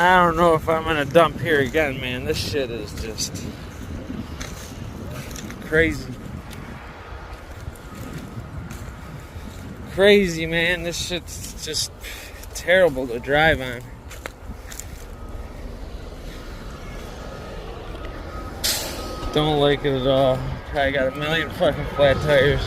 I don't know if I'm gonna dump here again, man. This shit is just crazy. Crazy, man. This shit's just terrible to drive on. Don't like it at all. Probably got a million fucking flat tires.